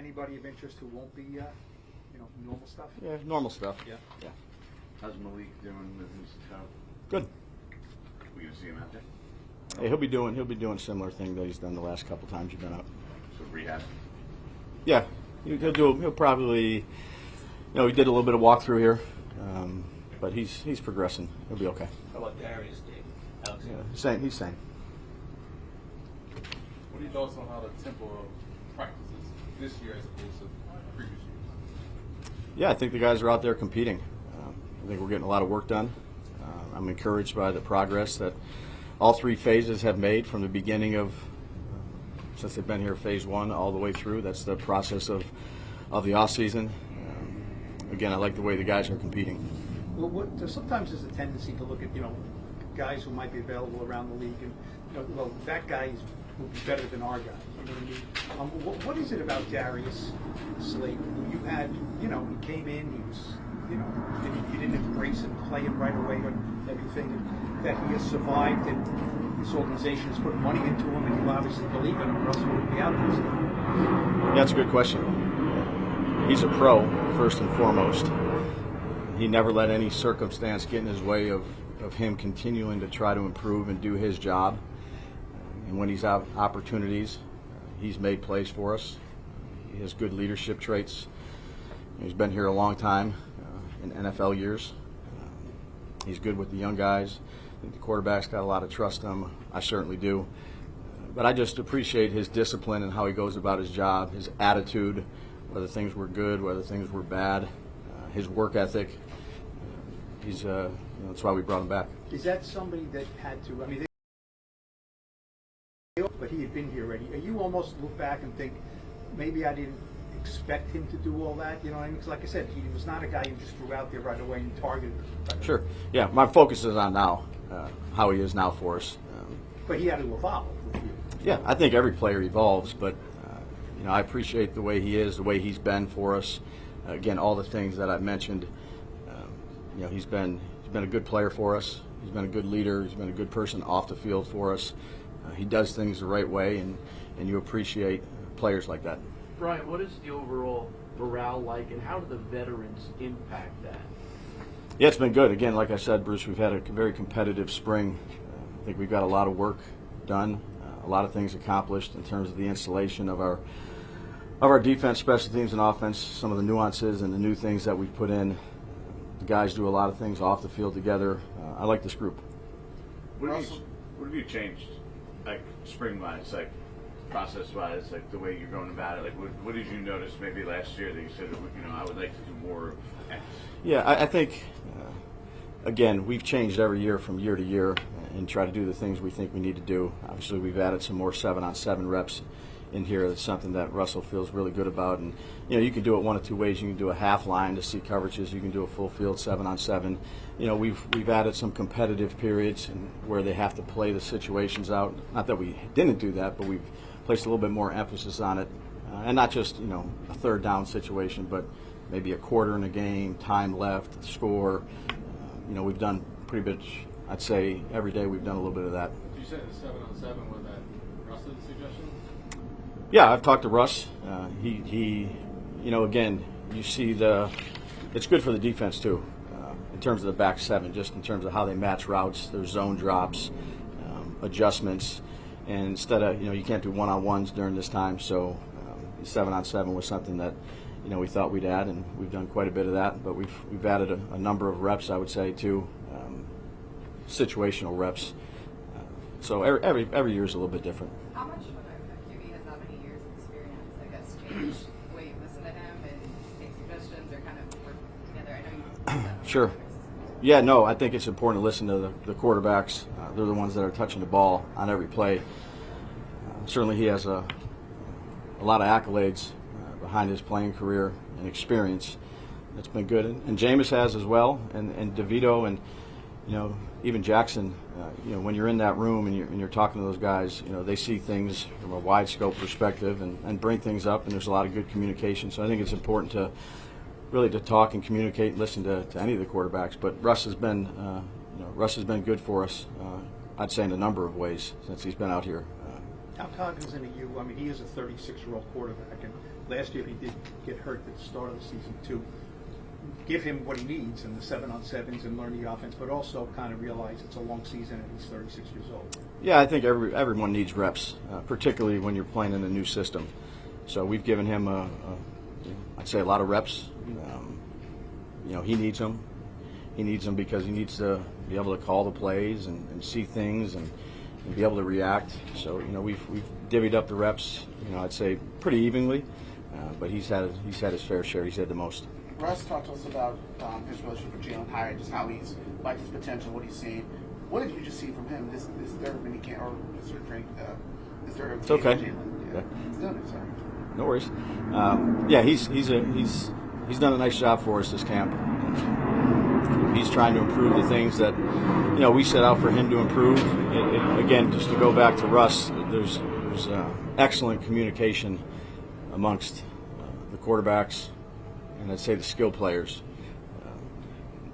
anybody of interest who won't be, normal stuff? Yeah, normal stuff. Yeah. Yeah. How's Malik doing with his toe? Good. We gonna see him out there? Hey, he'll be doing similar thing that he's done the last couple times you've been out. So rehab. Yeah, he'll probably, he did a little bit of walkthrough here, but he's progressing. He'll be okay. How about Darius, Dave? He's sane. What are your thoughts on how the tempo of practices this year as opposed to previous years? Yeah, I think the guys are out there competing. I think we're getting a lot of work done. I'm encouraged by the progress that all three phases have made from the beginning of, since they've been here, phase one all the way through. That's the process of the off season. Again, I like the way the guys are competing. Well, sometimes there's a tendency to look at, guys who might be available around the league, and that guy will be better than our guy. You know what I mean? What is it about Darius Slade? You had, he came in, he was, you didn't embrace him, play him right away, and everything that he has survived, and this organization has put money into him, and you obviously believe in him, or else he wouldn't be out there. Yeah, that's a good question. He's a pro, first and foremost. He never let any circumstance get in his way of him continuing to try to improve and do his job. And when he's out opportunities, he's made plays for us. He has good leadership traits. He's been here a long time in NFL years. He's good with the young guys. I think the quarterback's got a lot of trust in him. I certainly do. But I just appreciate his discipline and how he goes about his job, his attitude, whether things were good, whether things were bad, his work ethic. That's why we brought him back. Is that somebody that had to, but he had been here already. You almost look back and think, maybe I didn't expect him to do all that, you know what I mean? Because like I said, he was not a guy who just threw out there right away and targeted. Sure. Yeah, my focus is on now, how he is now for us. But he had to evolve with you. Yeah, I think every player evolves, but I appreciate the way he is, the way he's been for us. Again, all the things that I've mentioned. He's been a good player for us. He's been a good leader. He's been a good person off the field for us. He does things the right way, and you appreciate players like that. Brian, what is the overall morale like, and how do the veterans impact that? Yeah, it's been good. Again, like I said, Bruce, we've had a very competitive spring. I think we've got a lot of work done, a lot of things accomplished in terms of the installation of our defense, special teams, and offense, some of the nuances and the new things that we've put in. The guys do a lot of things off the field together. I like this group. What have you changed, like spring-wise, like process-wise, like the way you're going about it? Like, what did you notice maybe last year that you said, I would like to do more of X? Yeah, I think, again, we've changed every year from year to year and try to do the things we think we need to do. Obviously, we've added some more 7-on-7 reps in here. That's something that Russell feels really good about. And, you can do it one of two ways. You can do a half line to see coverages. You can do a full field 7-on-7. We've added some competitive periods where they have to play the situations out. Not that we didn't do that, but we've placed a little bit more emphasis on it. And not just, a third down situation, but maybe a quarter in a game, time left, score. We've done pretty much, I'd say, every day we've done a little bit of that. You said the 7-on-7, was that Russell's suggestion? Yeah, I've talked to Russ. He again, you see it's good for the defense too, in terms of the back seven, just in terms of how they match routes, their zone drops, adjustments, and instead of, you can't do one-on-ones during this time, so 7-on-7 was something that, we thought we'd add, and we've done quite a bit of that, but we've added a number of reps, I would say, too, situational reps. So every year is a little bit different. How much has that many years of experience, I guess, change the way you listen to him and take suggestions or kind of work together? I know you Sure. Yeah, no, I think it's important to listen to the quarterbacks. They're the ones that are touching the ball on every play. Certainly he has a lot of accolades behind his playing career and experience. It's been good. And Jameis has as well, and DeVito, and even Jaxson. When you're in that room and you're talking to those guys, they see things from a wide scope perspective and bring things up, and there's a lot of good communication. So I think it's important to really talk and communicate and listen to any of the quarterbacks. But Russ has been good for us, I'd say, in a number of ways since he's been out here. How cognizant are you? I mean, he is a 36-year-old quarterback, and last year he did get hurt at the start of the season to give him what he needs in the 7-on-7s and learn the offense, but also kind of realize it's a long season and he's 36 years old. Yeah, I think everyone needs reps, particularly when you're playing in a new system. So we've given him I'd say a lot of reps. He needs them. He needs them because he needs to be able to call the plays and see things and be able to react. So we've divvied up the reps. I'd say pretty evenly, but he's had his fair share. He's had the most. Russ talked to us about his relationship with Jalin Hyatt, just how he's liked his potential, what he's seen. What did you just see from him? Is there any camp or is there training? Is there a it's okay. Yeah. It's done it, sorry. No worries. He's done a nice job for us this camp. He's trying to improve the things that we set out for him to improve. Again, just to go back to Russ, there's excellent communication amongst the quarterbacks and I'd say the skill players.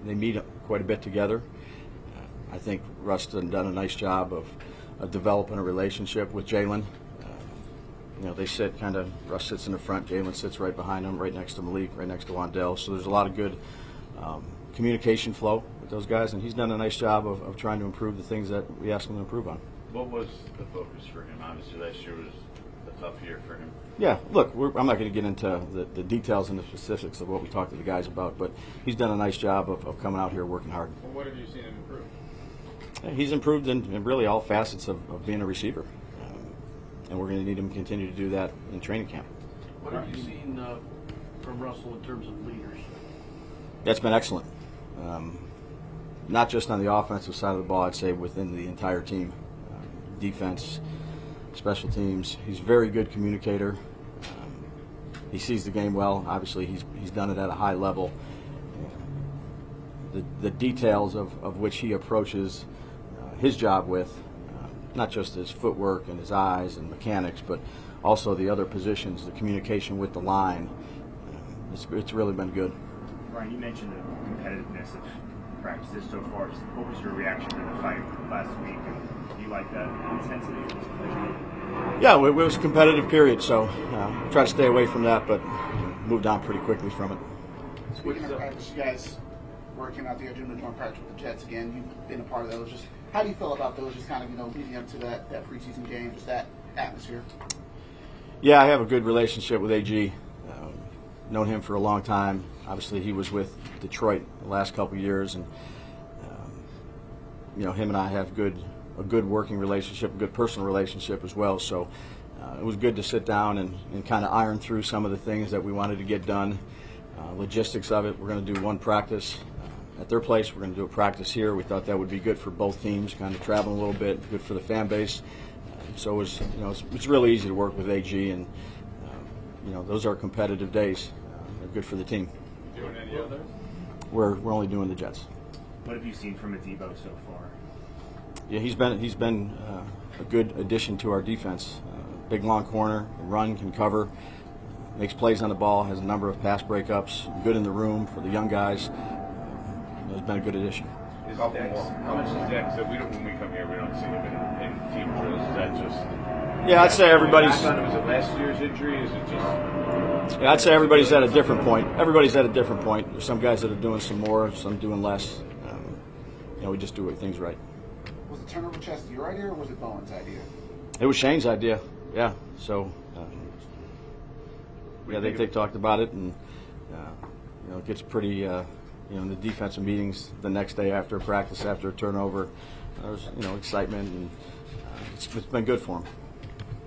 They meet quite a bit together. I think Russ has done a nice job of developing a relationship with Jalin. They sit Russ sits in the front, Jalin sits right behind him, right next to Malik, right next to Wandell. So there's a lot of good communication flow with those guys, and he's done a nice job of trying to improve the things that we asked him to improve on. What was the focus for him? Obviously, last year was a tough year for him. Yeah, look, I'm not going to get into the details and the specifics of what we talked to the guys about, but he's done a nice job of coming out here working hard. Well, what have you seen him improve? He's improved in really all facets of being a receiver, and we're going to need him to continue to do that in training camp. What have you seen from Russell in terms of leadership? That's been excellent. Not just on the offensive side of the ball, I'd say within the entire team. Defense, special teams. He's a very good communicator. He sees the game well. Obviously, he's done it at a high level. The details of which he approaches his job with, not just his footwork and his eyes and mechanics, but also the other positions, the communication with the line. It's really been good. Brian, you mentioned the competitiveness of practices so far. Just what was your reaction to the fight last week? And do you like that intensity? Yeah, it was a competitive period, so try to stay away from that, but moved on pretty quickly from it. Speaking of practice, you guys working out there doing the joint practice with the Jets again. You've been a part of those. Just how do you feel about those? Just kind of leading up to that preseason game, just that atmosphere. Yeah, I have a good relationship with AG. Known him for a long time. Obviously, he was with Detroit the last couple of years, and him and I have a good working relationship, a good personal relationship as well. So it was good to sit down and kind of iron through some of the things that we wanted to get done. Logistics of it. We're going to do one practice at their place. We're going to do a practice here. We thought that would be good for both teams, kind of traveling a little bit, good for the fan base. So it was, it's really easy to work with AG, and those are competitive days. They're good for the team. Doing any others? We're only doing the Jets. What have you seen from Adebo so far? Yeah, he's been a good addition to our defense. Big long corner, can run, can cover, makes plays on the ball, has a number of pass breakups, good in the room for the young guys. It's been a good addition. How much is Dex? So when we come here, we don't see him in team drills. Is that just? Yeah, I'd say everybody's. Was it last year's injury? Is it just? Yeah, I'd say everybody's at a different point. Everybody's at a different point. There's some guys that are doing some more, some doing less. We just do things right. Was the turnover chest your idea or was it Bowen's idea? It was Shane's idea. Yeah. So. They talked about it, and it gets pretty. In the defensive meetings the next day after practice, after a turnover, there's excitement, and it's been good for him.